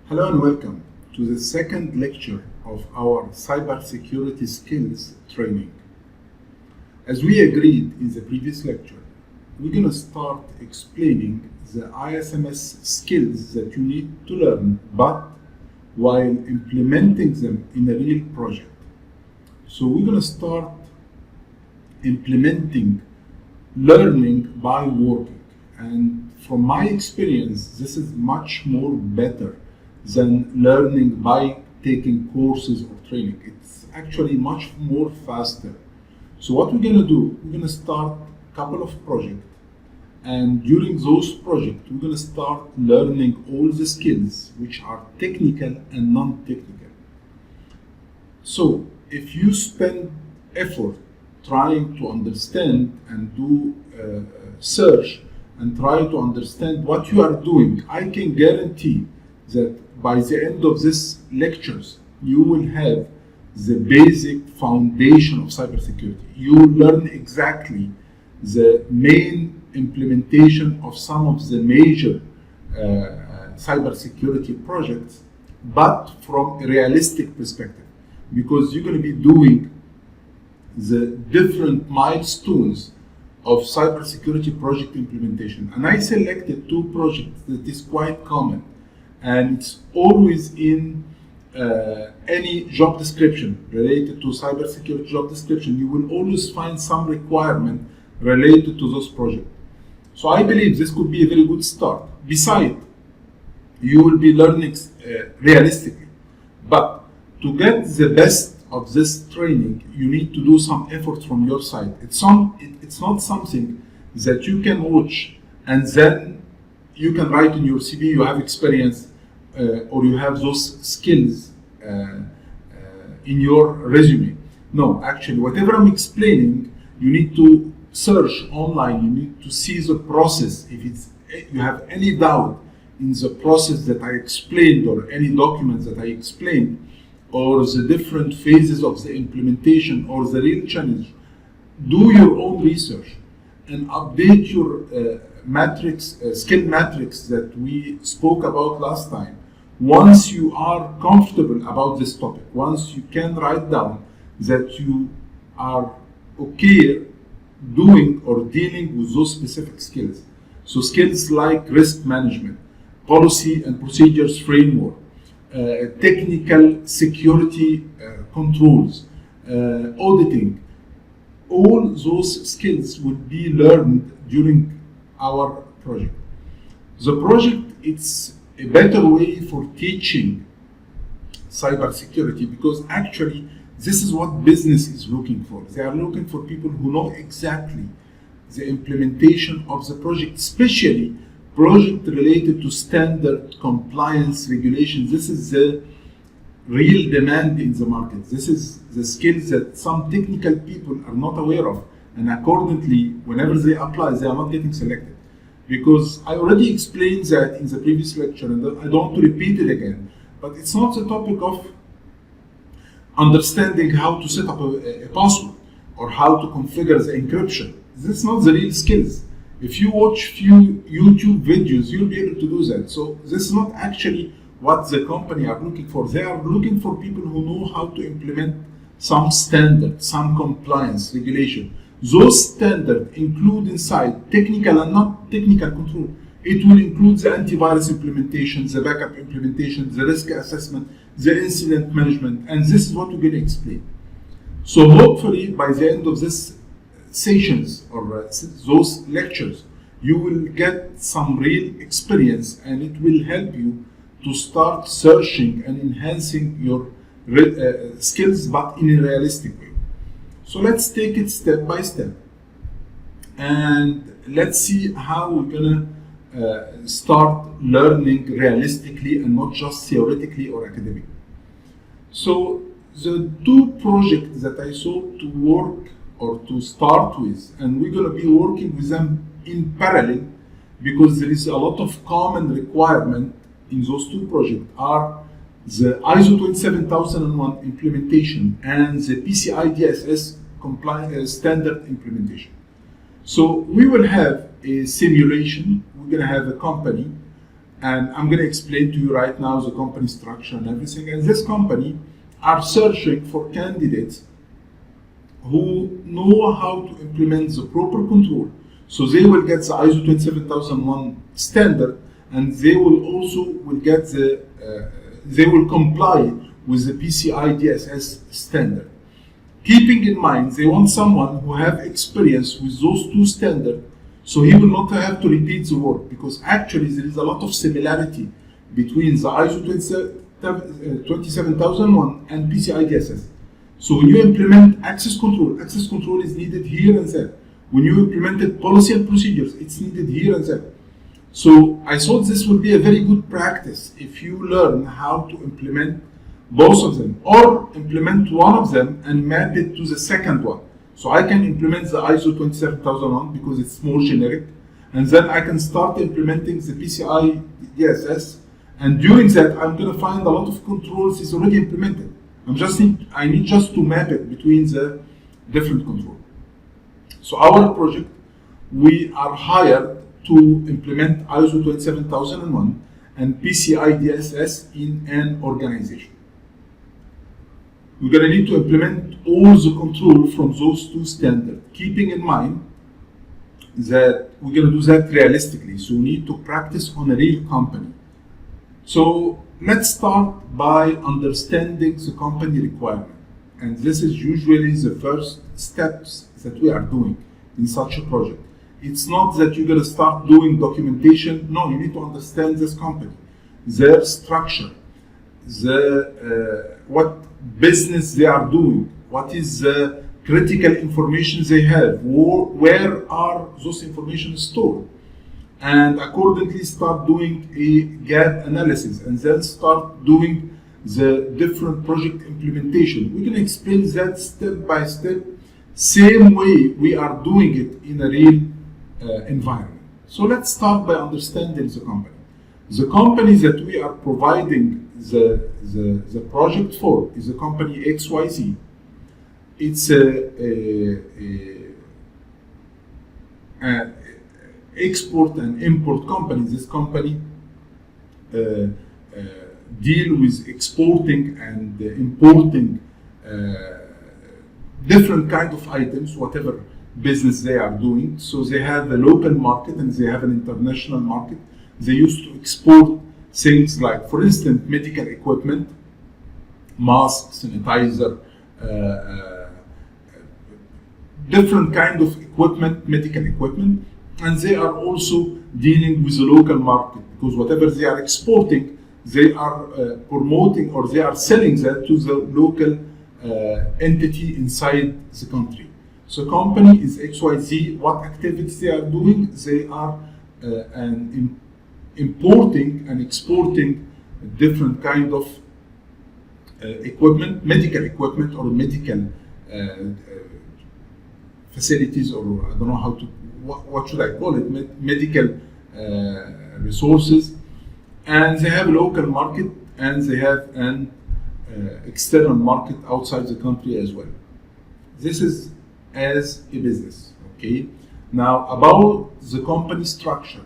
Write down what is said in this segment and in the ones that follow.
Hello and welcome to the second lecture of our cybersecurity skills training. As we agreed in the previous lecture, we're going to start explaining the ISMS skills that you need to learn, but while implementing them in a real project. So we're going to start implementing learning by working. And from my experience, this is much more better than learning by taking courses or training. It's actually much more faster. So what we're going to do, we're going to start a couple of projects, and during those projects, we're going to start learning all the skills which are technical and non-technical. So if you spend effort trying to understand and do search and try to understand what you are doing, I can guarantee that by the end of this lectures, you will have the basic foundation of cybersecurity. You will learn exactly the main implementation of some of the major cybersecurity projects, but from a realistic perspective, because you're going to be doing the different milestones of cybersecurity project implementation. And I selected two projects that is quite common, and it's always in any job description related to cybersecurity job description. You will always find some requirement related to those projects. So I believe this could be a very good start. Besides, you will be learning realistically. But to get the best of this training, you need to do some effort from your side. It's not something that you can watch and then you can write in your CV you have experience or you have those skills in your resume. No, actually, whatever I'm explaining, you need to search online. You need to see the process. If you have any doubt in the process that I explained or any documents that I explained, or the different phases of the implementation or the real challenge, do your own research and update your skill matrix that we spoke about last time. Once you are comfortable about this topic, once you can write down that you are okay doing or dealing with those specific skills. So skills like risk management, policy and procedures framework, technical security controls, auditing, all those skills will be learned during our project. The project, it's a better way for teaching cybersecurity, because actually this is what business is looking for. They are looking for people who know exactly the implementation of the project, especially project related to standard compliance regulations. This is the real demand in the market. This is the skills that some technical people are not aware of, and accordingly, whenever they apply, they are not getting selected. Because I already explained that in the previous lecture, and I don't want to repeat it again, but it's not the topic of understanding how to set up a password or how to configure the encryption. This is not the real skills. If you watch few YouTube videos, you'll be able to do that. So this is not actually what the company are looking for. They are looking for people who know how to implement some standard, some compliance regulation. Those standards include inside technical and not technical control. It will include the antivirus implementation, the backup implementation, the risk assessment, the incident management, and this is what we're going to explain. So hopefully by the end of this sessions or those lectures, you will get some real experience, and it will help you to start searching and enhancing your skills, but in a realistic way. So let's take it step by step, and let's see how we're gonna start learning realistically and not just theoretically or academically. So the two projects that I saw to work or to start with, and we're going to be working with them in parallel because there is a lot of common requirement in those two projects, are the ISO27001 implementation and the PCI DSS compliance standard implementation. So we will have a simulation. We're going to have a company And I'm going to explain to you right now the company structure and everything. And this company are searching for candidates who know how to implement the proper control. So they will get the ISO 27001 standard, and they will also get the, they will comply with the PCI DSS standard. Keeping in mind, they want someone who have experience with those two standards, so he will not have to repeat the work, because actually there is a lot of similarity between the ISO 27001 and PCI DSS. So when you implement access control is needed here and there. When you implemented policy and procedures, it's needed here and there. So I thought this would be a very good practice if you learn how to implement both of them, or implement one of them and map it to the second one. So I can implement the ISO 27001 because it's more generic, and then I can start implementing the PCI DSS, and during that I'm going to find a lot of controls is already implemented. I need just to map it between the different controls. So our project, we are hired to implement ISO 27001 and PCI DSS in an organization. We're going to need to implement all the control from those two standards, keeping in mind that we're going to do that realistically. So we need to practice on a real company. So let's start by understanding the company requirement. And this is usually the first steps that we are doing in such a project. It's not that you're going to start doing documentation. No, you need to understand this company, their structure, what business they are doing, what is the critical information they have, where are those information stored, and accordingly start doing a gap analysis, and then start doing the different project implementation. We're going to explain that step by step, same way we are doing it in a real environment. So let's start by understanding the company. The company that we are providing the project for is the company XYZ. It's a export and import company. This company deal with exporting and importing different kind of items, whatever business they are doing. So they have a local market and they have an international market. They used to export things like, for instance, medical equipment, masks, sanitizer, different kind of equipment, medical equipment, and they are also dealing with the local market, because whatever they are exporting, they are promoting or they are selling that to the local entity inside the country. So company is XYZ. What activities they are doing? They are importing and exporting different kind of equipment, medical equipment or medical facilities, or I don't know how to, what should I call it, medical resources. And they have a local market and they have an external market outside the country as well. This is as a business, okay? Now about the company structure.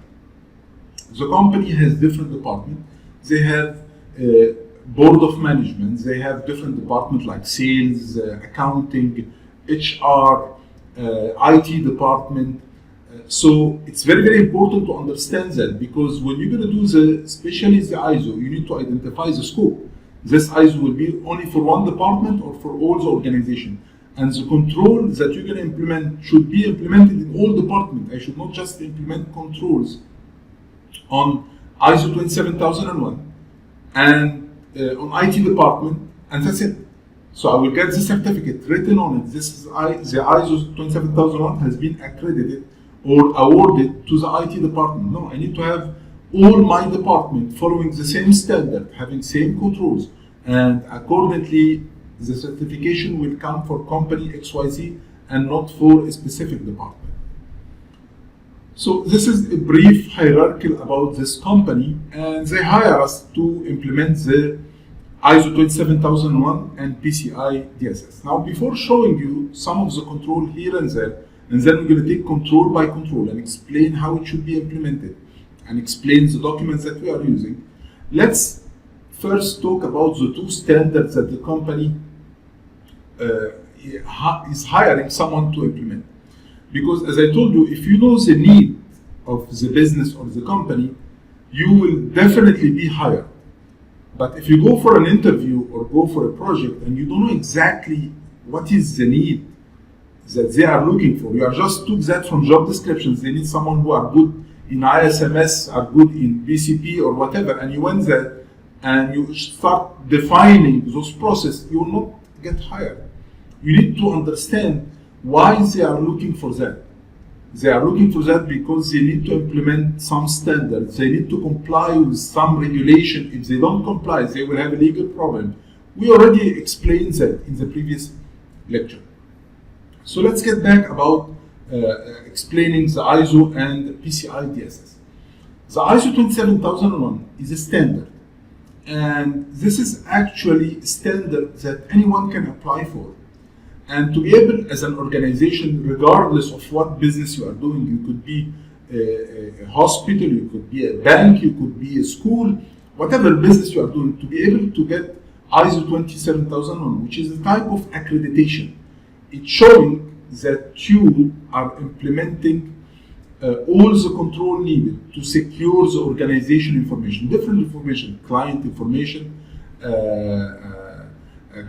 The company has different departments. They have a board of management. They have different departments like sales, accounting, HR, IT department. So it's very, very important to understand that, because when you're going to do especially the ISO, you need to identify the scope. This ISO will be only for one department or for all the organization. And the control that you're going to implement should be implemented in all departments. I should not just implement controls on ISO 27001 and on IT department, and that's it. So I will get the certificate written on it. This is the ISO 27001 has been accredited or awarded to the IT department. No, I need to have all my department following the same standard, having same controls, and accordingly the certification will come for company XYZ and not for a specific department. So this is a brief hierarchy about this company, and they hire us to implement the ISO 27001 and PCI DSS. Now, before showing you some of the control here and there, and then we're going to take control by control and explain how it should be implemented, and explain the documents that we are using, let's first talk about the two standards that the company is hiring someone to implement. Because as I told you, if you know the need of the business or the company, you will definitely be hired. But if you go for an interview or go for a project and you don't know exactly what is the need that they are looking for, you are just took that from job descriptions. They need someone who are good in ISMS, are good in BCP or whatever, and you went there and you start defining those processes, you will not get hired. You need to understand why they are looking for that. They are looking for that because they need to implement some standards. They need to comply with some regulation. If they don't comply, they will have a legal problem. We already explained that in the previous lecture. So let's get back about explaining the ISO and PCI DSS. The ISO 27001 is a standard. And this is actually a standard that anyone can apply for. And to be able, as an organization, regardless of what business you are doing, you could be a hospital, you could be a bank, you could be a school, whatever business you are doing, to be able to get ISO 27001, which is a type of accreditation. It's showing that you are implementing all the control needed to secure the organization information, different information, client information,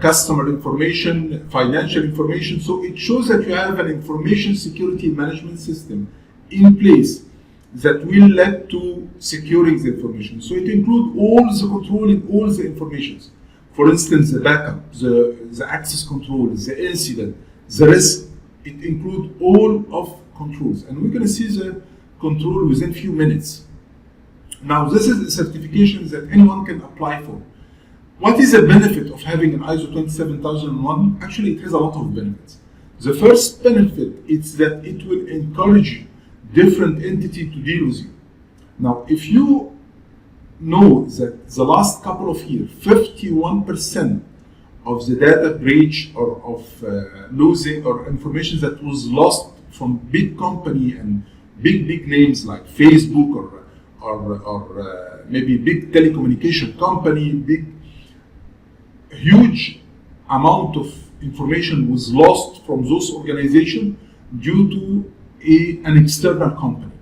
customer information, financial information. So it shows that you have an information security management system in place that will lead to securing the information. So it includes all the controlling all the informations. For instance, the backup, the access control, the incident, the risk. It includes all of controls. And we're going to see the control within few minutes. Now, this is a certification that anyone can apply for. What is the benefit of having an ISO 27001? Actually, it has a lot of benefits. The first benefit is that it will encourage different entities to deal with you. Now, if you know that the last couple of years, 51% of the data breach or of losing or information that was lost from big company and big names like Facebook or maybe big telecommunication company, huge amount of information was lost from those organizations due to an external company.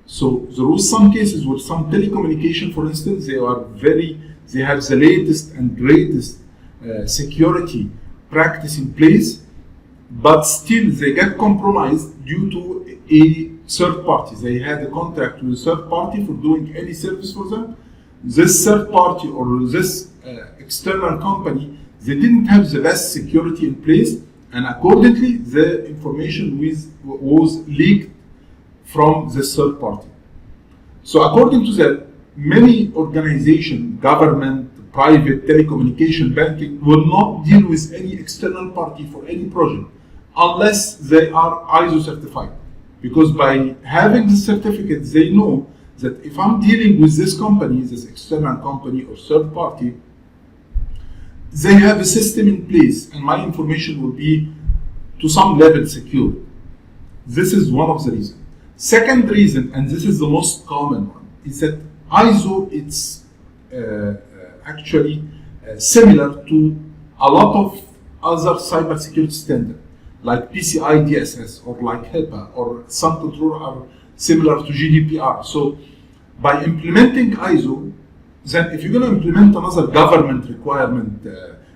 So there was some cases where some telecommunication, for instance, they have the latest and greatest security practice in place, but still they get compromised due to a third party. They had a contract with a third party for doing any service for them. This third party or this external company, they didn't have the best security in place, and accordingly the information was leaked from the third party. So according to that, many organizations, government, private, telecommunication, banking, will not deal with any external party for any project unless they are ISO certified. Because by having the certificate, they know that if I'm dealing with this company, this external company or third party, they have a system in place and my information will be to some level secure. This is one of the reasons. Second reason, and this is the most common one, is that ISO it's actually similar to a lot of other cybersecurity standards like PCI DSS or like HIPAA, or some control are similar to GDPR. So by implementing ISO, then if you're going to implement another government requirement,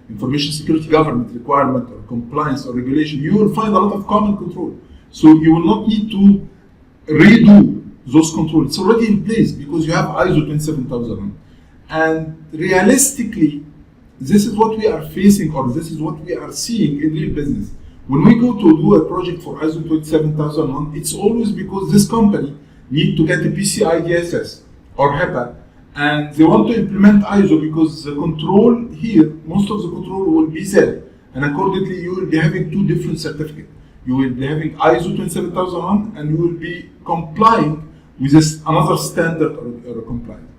information security government requirement or compliance or regulation, you will find a lot of common control. So you will not need to redo those controls. It's already in place because you have ISO 27001. And realistically, this is what we are facing, or this is what we are seeing in real business. When we go to do a project for ISO 27001, it's always because this company need to get a PCI DSS or HIPAA, and they want to implement ISO because the control here, most of the control will be there, and accordingly you will be having two different certificates. You will be having ISO 27001 and you will be complying with another standard or compliance.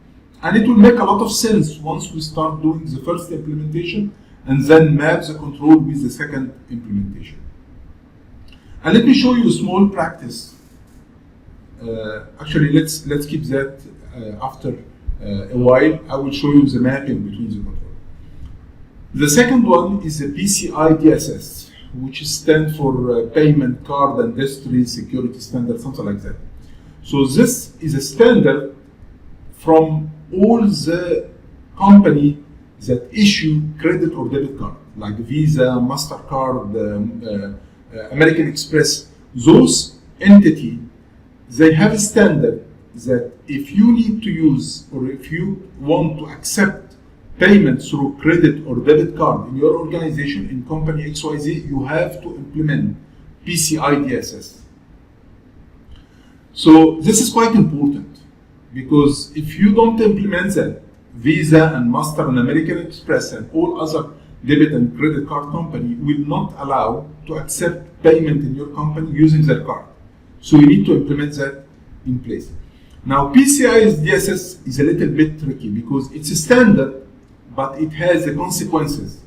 And it will make a lot of sense once we start doing the first implementation and then map the control with the second implementation. And let me show you a small practice Actually, let's keep that after a while. I will show you the mapping between the control. The second one is the PCI DSS, which stands for Payment Card Industry Security Standard, something like that. So this is a standard from all the company that issue credit or debit card, like Visa, MasterCard, American Express. Those entity, they have a standard that if you need to use or if you want to accept payment through credit or debit card in your organization, in company XYZ, you have to implement PCI DSS. So this is quite important, because if you don't implement that, Visa and Master and American Express and all other debit and credit card company will not allow to accept payment in your company using their card. So you need to implement that in place. Now PCI DSS is a little bit tricky because it's a standard, but it has the consequences.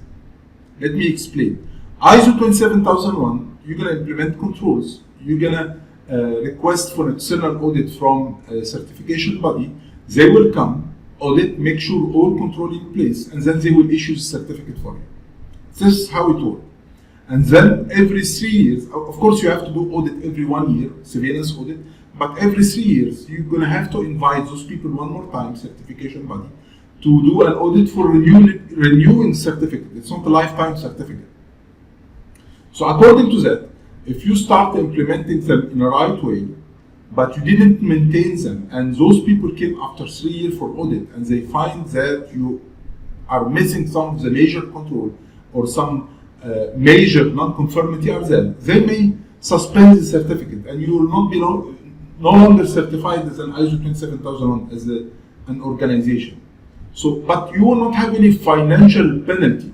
Let me explain. ISO 27001, you're gonna implement controls. You're gonna request for external audit from a certification body. They will come, audit, make sure all control in place, and then they will issue a certificate for you. This is how it works. And then every 3 years, of course you have to do audit every 1 year, surveillance audit, but every 3 years, you're gonna have to invite those people one more time, certification body, to do an audit for renewing certificate. It's not a lifetime certificate. So according to that, if you start implementing them in a right way, but you didn't maintain them, and those people came after 3 years for audit, and they find that you are missing some of the major control or some major non-conformity are there, they may suspend the certificate, and you will not be no longer certified as an ISO 27001 as an organization. So, but you will not have any financial penalty.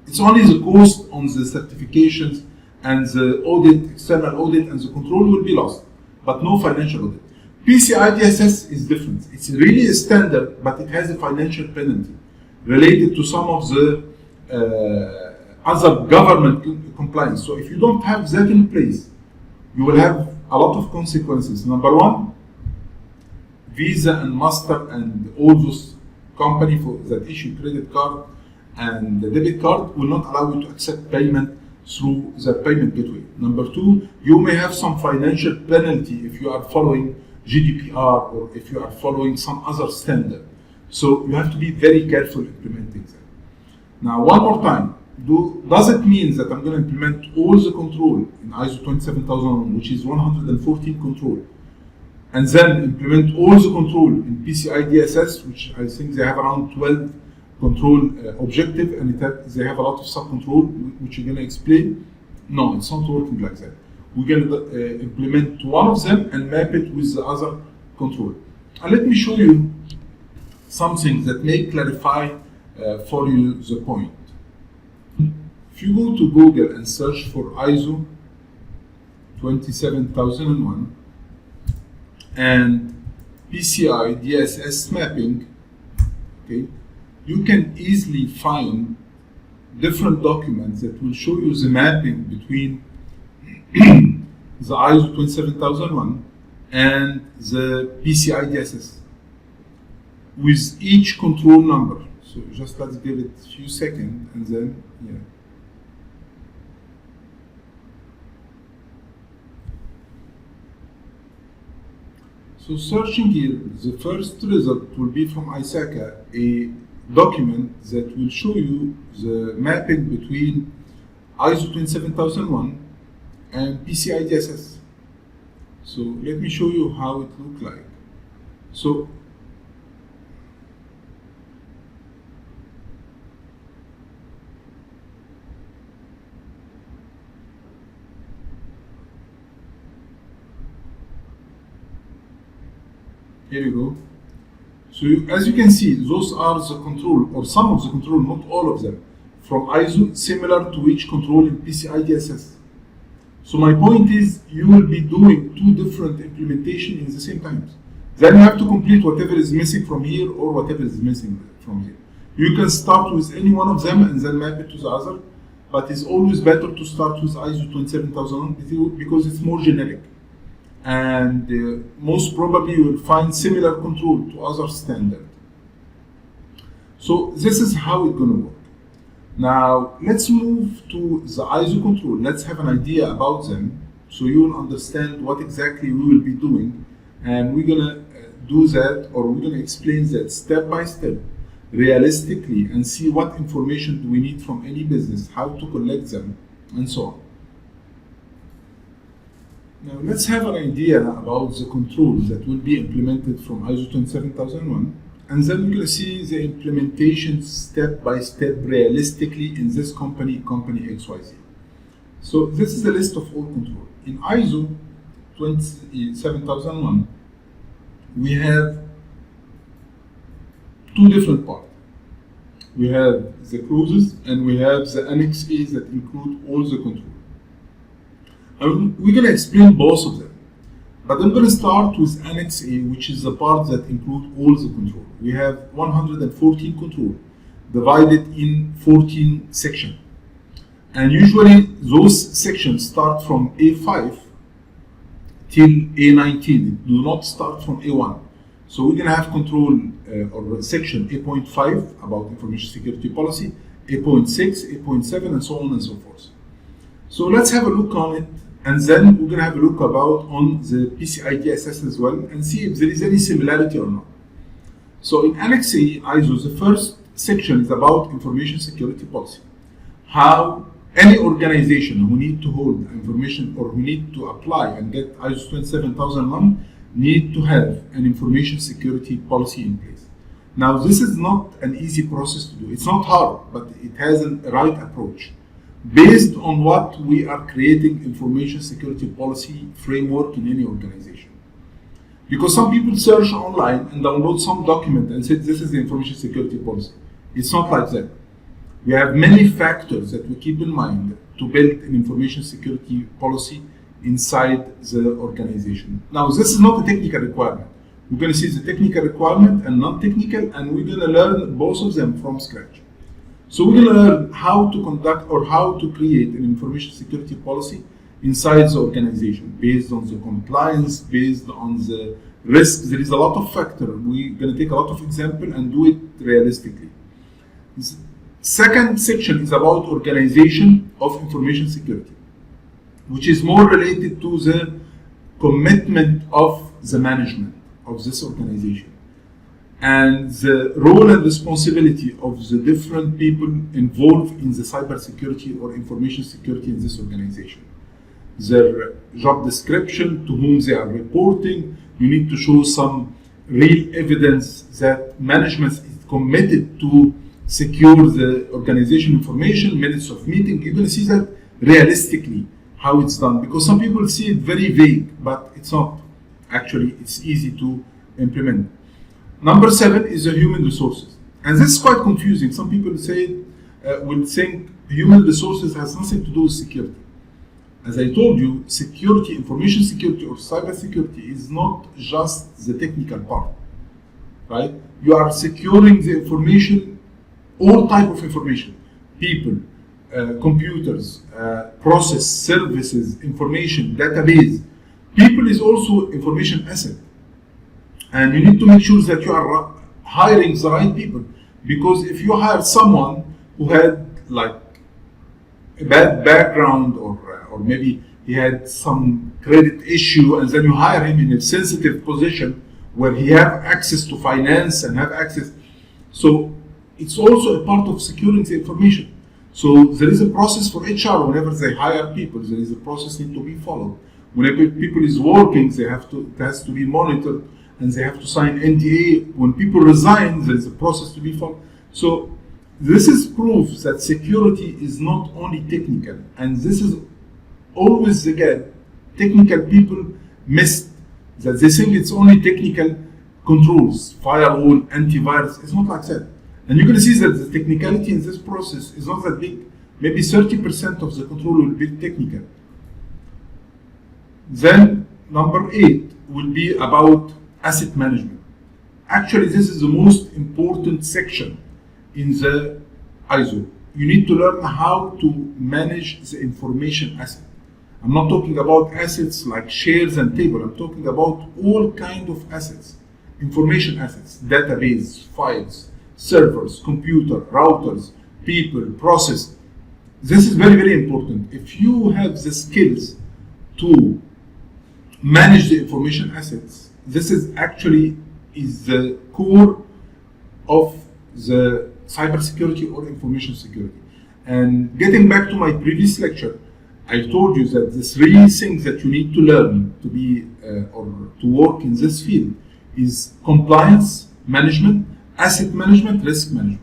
It's only the cost on the certifications and the audit, external audit, and the control will be lost, but no financial audit. PCI DSS is different. It's really a standard, but it has a financial penalty related to some of the other government compliance. So if you don't have that in place, you will have a lot of consequences. Number one, Visa and Master and all those companies that issue credit card and the debit card will not allow you to accept payment through the payment gateway. Number two, you may have some financial penalty if you are following GDPR or if you are following some other standard. So you have to be very careful implementing that. Now, one more time, does it mean that I'm going to implement all the control in ISO 27001, which is 114 control, and then implement all the control in PCI DSS, which I think they have around 12 control objective, and they have a lot of sub-control, which you're going to explain? No, it's not working like that. We're going to implement one of them and map it with the other control. And let me show you something that may clarify for you the point. If you go to Google and search for ISO 27001 and PCI DSS mapping, okay, you can easily find different documents that will show you the mapping between the ISO 27001 and the PCI DSS with each control number. So just let's give it a few seconds and then, yeah. So searching here, the first result will be from ISACA, a document that will show you the mapping between ISO 27001 and PCI DSS. So let me show you how it looks like. So here you go. So as you can see, those are the control, or some of the control, not all of them, from ISO, similar to each control in PCI DSS. So my point is, you will be doing two different implementations in the same time. Then you have to complete whatever is missing from here or whatever is missing from here. You can start with any one of them and then map it to the other, but it's always better to start with ISO 27001 because it's more generic. and most probably you will find similar control to other standards. So this is how it's going to work. Now let's move to the ISO control. Let's have an idea about them so you will understand what exactly we will be doing, and we're going to do that, or we're going to explain that step by step, realistically, and see what information do we need from any business, how to collect them, and so on. Now let's have an idea about the controls that will be implemented from ISO 27001, and then we're going to see the implementation step by step realistically in this company XYZ. So this is a list of all controls. In ISO 27001, we have two different parts. We have the clauses and we have the Annex A that include all the controls. We're going to explain both of them, but I'm going to start with Annex A, which is the part that includes all the control. We have 114 controls divided in 14 sections, and usually those sections start from A5 till A19. Do not start from A1. So we're going to have control or section A.5 about information security policy, A.6, A.7, and so on and so forth. So let's have a look on it, and then we're going to have a look on the PCI DSS as well, and see if there is any similarity or not. So in Annex A ISO, the first section is about information security policy. How any organization who need to hold information or who need to apply and get ISO 27001 need to have an information security policy in place. Now this is not an easy process to do. It's not hard, but it has a right approach based on what we are creating information security policy framework in any organization. Because some people search online and download some document and say this is the information security policy. It's not like that. We have many factors that we keep in mind to build an information security policy inside the organization. Now, this is not a technical requirement. We're going to see the technical requirement and non-technical, and we're going to learn both of them from scratch. So we're going to learn how to conduct or how to create an information security policy inside the organization based on the compliance, based on the risks. There is a lot of factors. We're going to take a lot of examples and do it realistically. Second section is about organization of information security, which is more related to the commitment of the management of this organization and the role and responsibility of the different people involved in the cybersecurity or information security in this organization. Their job description, to whom they are reporting. You need to show some real evidence that management is committed to secure the organization information, minutes of meeting. You're going to see that realistically how it's done, because some people see it very vague, but it's not. Actually, it's easy to implement. Number 7 is the human resources, and this is quite confusing. Some people will think human resources has nothing to do with security. As I told you, security, information security or cyber security is not just the technical part, right? You are securing the information, all type of information, people, computers, process, services, information, database. People is also information asset. And you need to make sure that you are hiring the right people. Because if you hire someone who had like a bad background or maybe he had some credit issue, and then you hire him in a sensitive position where he have access to finance and have access. So it's also a part of securing the information. So there is a process for HR whenever they hire people. There is a process need to be followed. Whenever people is working, it has to be monitored, and they have to sign NDA. When people resign, there is a process to be followed. So this is proof that security is not only technical, and this is always the gap. Technical people miss that. They think it's only technical controls, firewall, antivirus. It's not like that. And you're going to see that the technicality in this process is not that big. Maybe 30% of the control will be technical. Then number 8 will be about asset management. Actually, this is the most important section in the ISO. You need to learn how to manage the information asset. I'm not talking about assets like shares and table. I'm talking about all kind of assets, information assets, database, files, servers, computer, routers, people, process. This is very, very important. If you have the skills to manage the information assets, this is actually the core of the cybersecurity or information security. And getting back to my previous lecture, I told you that the three things that you need to learn to be or to work in this field is compliance management, asset management, risk management.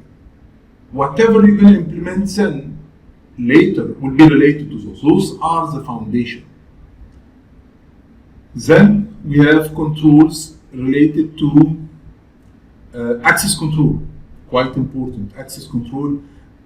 Whatever you're going to implement then later will be related to those. Those are the foundation. Then we have controls related to access control, quite important. Access control,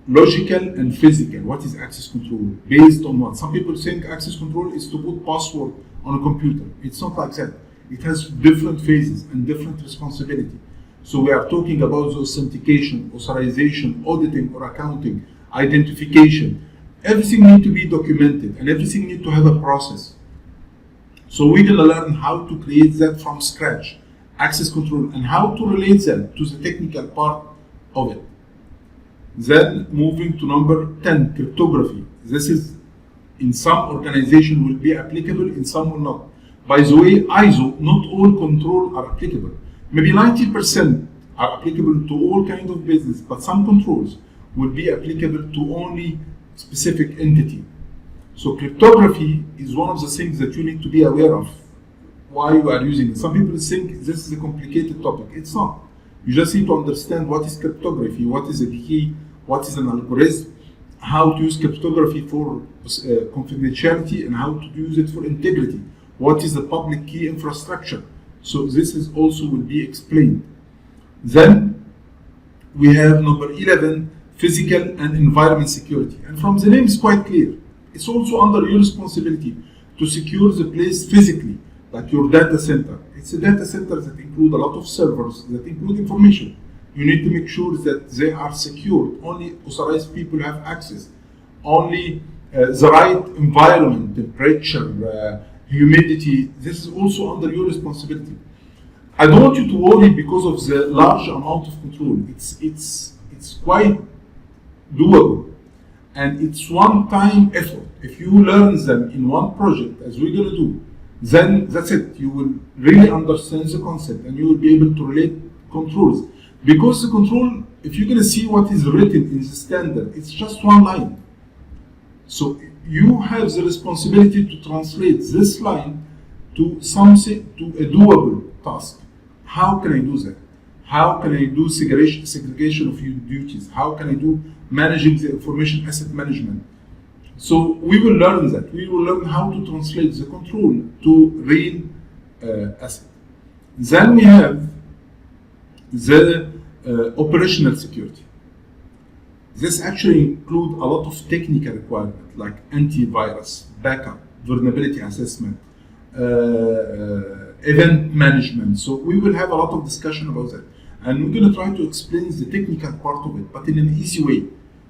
logical and physical. What is access control? Based on what? Some people think access control is to put password on a computer. It's not like that. It has different phases and different responsibility. So we are talking about the authentication, authorization, auditing or accounting, identification. Everything needs to be documented and everything needs to have a process. So we're going to learn how to create that from scratch, access control, and how to relate that to the technical part of it. Then moving to number 10, cryptography. This is in some organization will be applicable, in some will not. By the way, ISO, not all control are applicable. Maybe 90% are applicable to all kinds of business, but some controls will be applicable to only specific entity. So cryptography is one of the things that you need to be aware of why you are using it. Some people think this is a complicated topic. It's not. You just need to understand what is cryptography, what is a key, what is an algorithm, how to use cryptography for confidentiality, and how to use it for integrity. What is the public key infrastructure? So this is also will be explained. Then we have number 11, physical and environment security. And from the name is quite clear. It's also under your responsibility to secure the place physically, like your data center. It's a data center that include a lot of servers, that include information. You need to make sure that they are secured. Only authorized people have access. Only the right environment, temperature, humidity. This is also under your responsibility. I don't want you to worry because of the large amount of control. It's quite doable, and it's one-time effort. If you learn them in one project, as we're going to do, then that's it. You will really understand the concept, and you will be able to relate controls. Because the control, if you're going to see what is written in the standard, it's just one line. So you have the responsibility to translate this line to something, to a doable task. How can I do that? How can I do segregation of your duties? How can I do managing the information asset management? So we will learn that. We will learn how to translate the control to real asset. Then we have the operational security. This actually includes a lot of technical requirements like antivirus, backup, vulnerability assessment, event management. So we will have a lot of discussion about that. And we're going to try to explain the technical part of it, but in an easy way.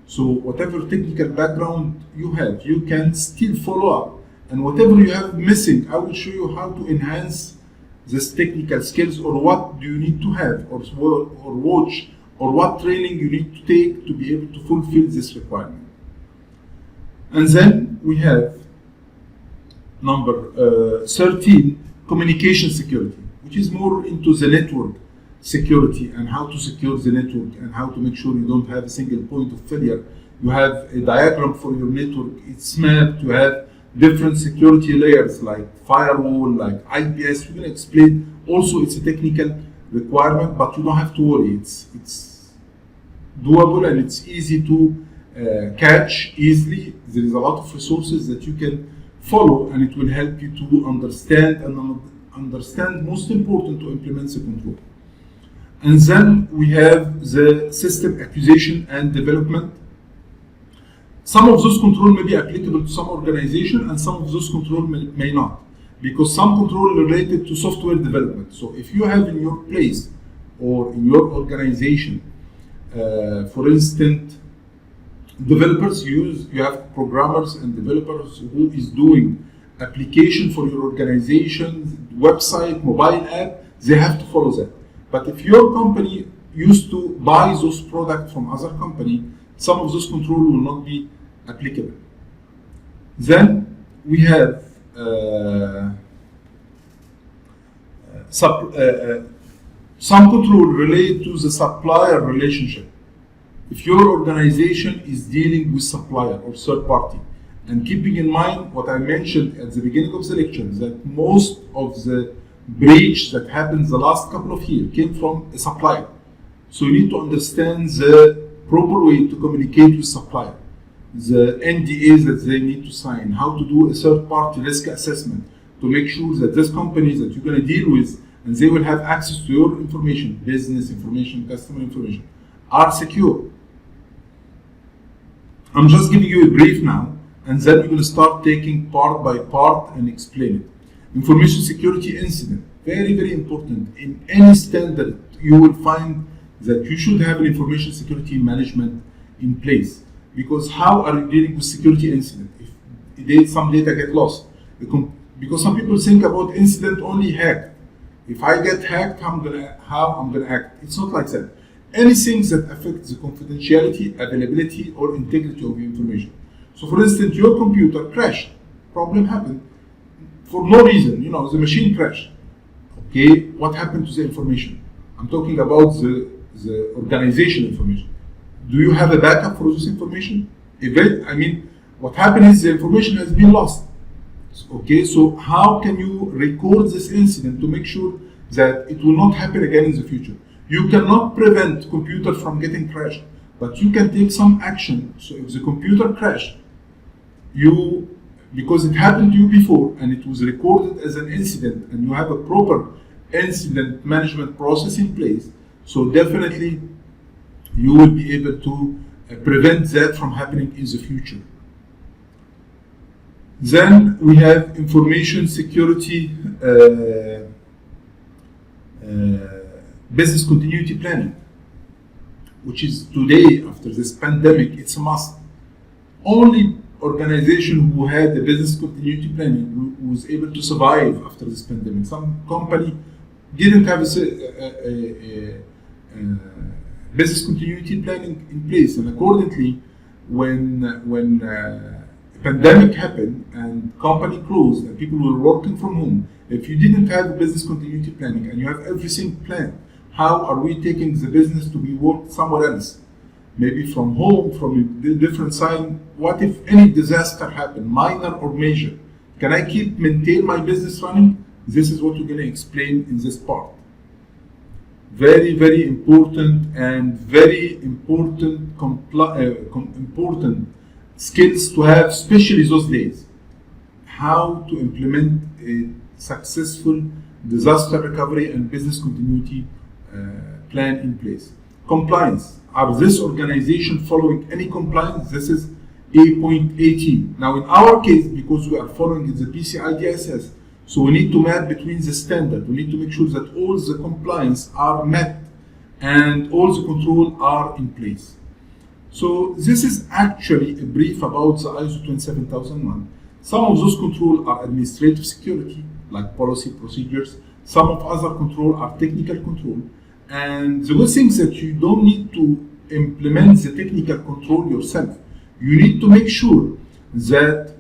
So whatever technical background you have, you can still follow up. And whatever you have missing, I will show you how to enhance this technical skills, or what do you need to have, or watch, or what training you need to take to be able to fulfill this requirement. And then we have number 13, communication security, which is more into the network security and how to secure the network and how to make sure you don't have a single point of failure. You have a diagram for your network. It's mapped. You have different security layers like firewall, like IPS. We're going to explain. Also, it's a technical requirement, but you don't have to worry. It's doable and it's easy to catch easily. There is a lot of resources that you can follow, and it will help you to understand, and understand most important, to implement the control. And then we have the system acquisition and development. Some of those controls may be applicable to some organization, and some of those controls may not, because some control related to software development. So if you have in your place or in your organization, for instance, developers you have programmers and developers who is doing application for your organization, website, mobile app, they have to follow that. But if your company used to buy those products from other company, some of those control will not be applicable. Then we have some control related to the supplier relationship. If your organization is dealing with supplier or third party, and keeping in mind what I mentioned at the beginning of the lecture, that most of the breach that happened the last couple of years came from a supplier. So you need to understand the proper way to communicate with supplier, the NDAs that they need to sign, how to do a third-party risk assessment to make sure that this company that you're going to deal with and they will have access to your information, business information, customer information, are secure. I'm just giving you a brief now, and then we're going to start taking part by part and explain it. Information security incident, very, very important. In any standard, you will find that you should have an information security management in place. Because how are you dealing with security incident? If some data get lost, because some people think about incident only hacked. If I get hacked, how I'm gonna act? It's not like that. Anything that affects the confidentiality, availability, or integrity of the information. So, for instance, your computer crashed. Problem happened for no reason. The machine crashed. Okay, what happened to the information? I'm talking about the organization information. Do you have a backup for this information? What happened is the information has been lost. Okay, so how can you record this incident to make sure that it will not happen again in the future? You cannot prevent computer from getting crashed, but you can take some action. So if the computer crashed, because it happened to you before and it was recorded as an incident and you have a proper incident management process in place, so definitely you will be able to prevent that from happening in the future. Then we have information security business continuity planning, which is today, after this pandemic, it's a must. Only organization who had a business continuity planning who was able to survive after this pandemic. Some company didn't have a business continuity planning in place, and accordingly, when pandemic happened and company closed and people were working from home, if you didn't have business continuity planning and you have everything planned, how are we taking the business to be worked somewhere else? Maybe from home, from a different side. What if any disaster happened, minor or major? Can I maintain my business running? This is what we're going to explain in this part. Very, very important and very important important skills to have, especially those days. How to implement a successful disaster recovery and business continuity plan in place. Compliance. Are this organization following any compliance? This is 8.18. Now in our case, because we are following the PCI DSS, so we need to map between the standard. We need to make sure that all the compliance are met and all the control are in place. So this is actually a brief about the ISO27001. Some of those controls are administrative security, like policy procedures. Some of other control are technical control. And the good thing is that you don't need to implement the technical control yourself. You need to make sure that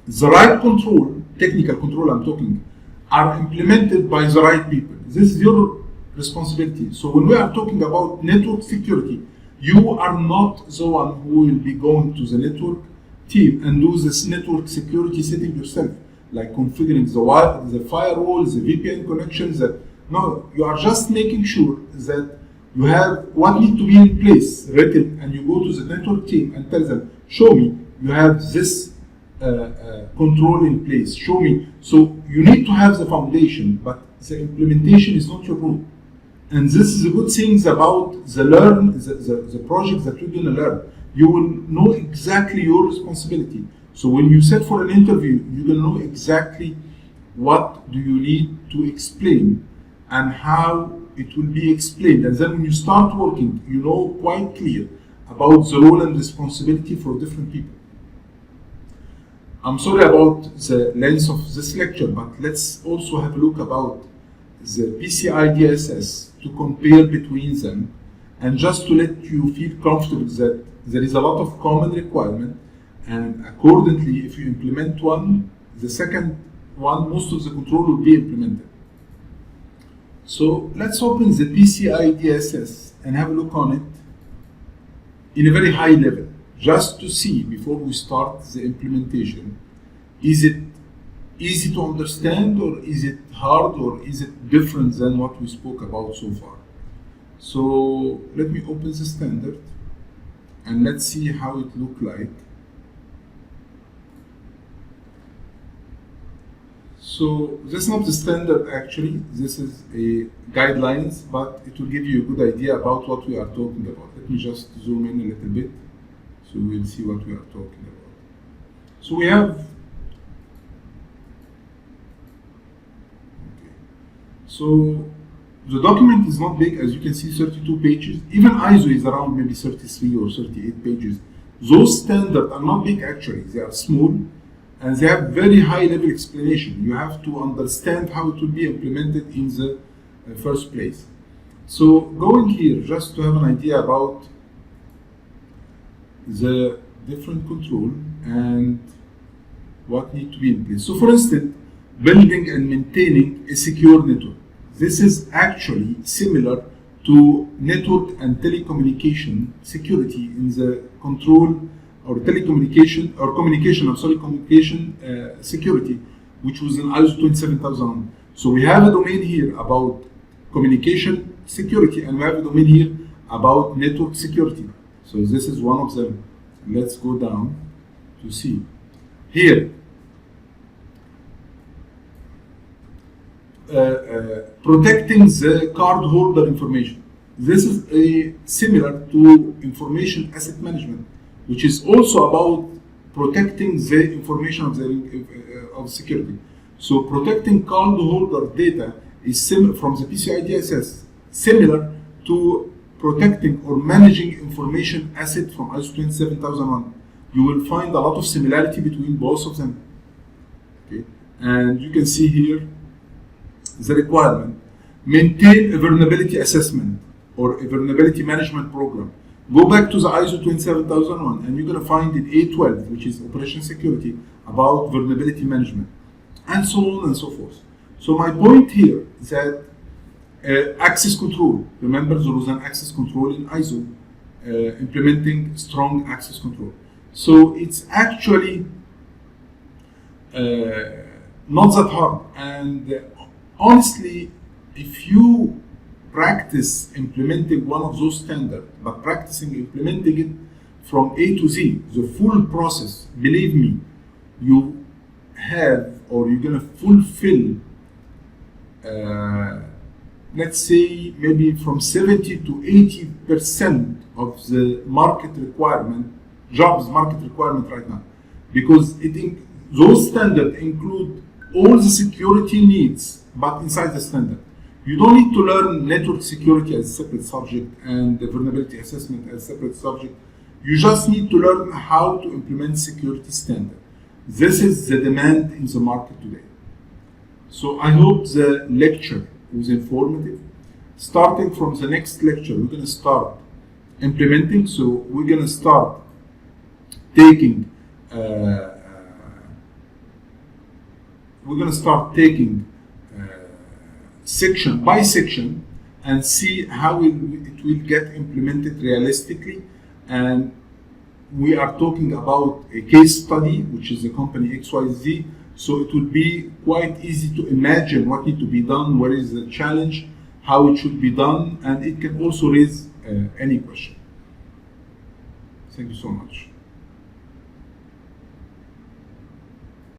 the right control, technical control I'm talking, are implemented by the right people. This is your responsibility. So when we are talking about network security, you are not the one who will be going to the network team and do this network security setting yourself, like configuring the firewalls, the VPN connections. No, you are just making sure that you have what needs to be in place, written, and you go to the network team and tell them, show me, you have this control in place, show me. So you need to have the foundation, but the implementation is not your role. And this is the good things about the projects that you're going to learn. You will know exactly your responsibility. So when you set for an interview, you're going to know exactly what do you need to explain and how it will be explained. And then when you start working, you know quite clear about the role and responsibility for different people. I'm sorry about the length of this lecture, but let's also have a look about the PCI DSS to compare between them, and just to let you feel comfortable that there is a lot of common requirement, and accordingly, if you implement one, the second one, most of the control will be implemented. So let's open the PCI DSS and have a look on it in a very high level, just to see before we start the implementation, is it easy to understand, or is it hard, or is it different than what we spoke about so far? So let me open the standard and let's see how it look like. So this is not the standard actually, this is a guidelines, but it will give you a good idea about what we are talking about. Let me just zoom in a little bit so we'll see what we are talking about. So we have, okay. So the document is not big, as you can see, 32 pages. Even ISO is around maybe 33 or 38 pages. Those standards are not big actually, they are small, and they have very high level explanation. You have to understand how it will be implemented in the first place. So going here, just to have an idea about the different control and what need to be in place. So for instance, building and maintaining a secure network. This is actually similar to network and telecommunication security in the control or communication security, which was in ISO 27001. So we have a domain here about communication security, and we have a domain here about network security. So this is one of them. Let's go down to see. Here, protecting the cardholder information. This is similar to information asset management, which is also about protecting the information of security. So protecting cardholder data is similar from the PCI DSS, similar to protecting or managing information asset from ISO 27001. You will find a lot of similarity between both of them. Okay, and you can see here the requirement: maintain a vulnerability assessment or a vulnerability management program. Go back to the ISO 27001 and you're going to find in A12, which is operation security, about vulnerability management, and so on and so forth. So my point here is that access control. Remember, there was an access control in ISO, implementing strong access control. So it's actually not that hard. And honestly, if you practice implementing one of those standards, but practicing implementing it from A to Z, the full process, believe me, you have, or you're gonna fulfill, let's say maybe from 70 to 80% of the market requirement, jobs market requirement right now, because those standards include all the security needs, but inside the standard. You don't need to learn network security as a separate subject and the vulnerability assessment as a separate subject. You just need to learn how to implement security standard. This is the demand in the market today. So I hope the lecture was informative. Starting from the next lecture, we're going to start implementing. So we're going to start taking section by section and see how it will get implemented realistically. And we are talking about a case study, which is the company XYZ. So it will be quite easy to imagine what needs to be done, what is the challenge, how it should be done, and it can also raise any question. Thank you so much.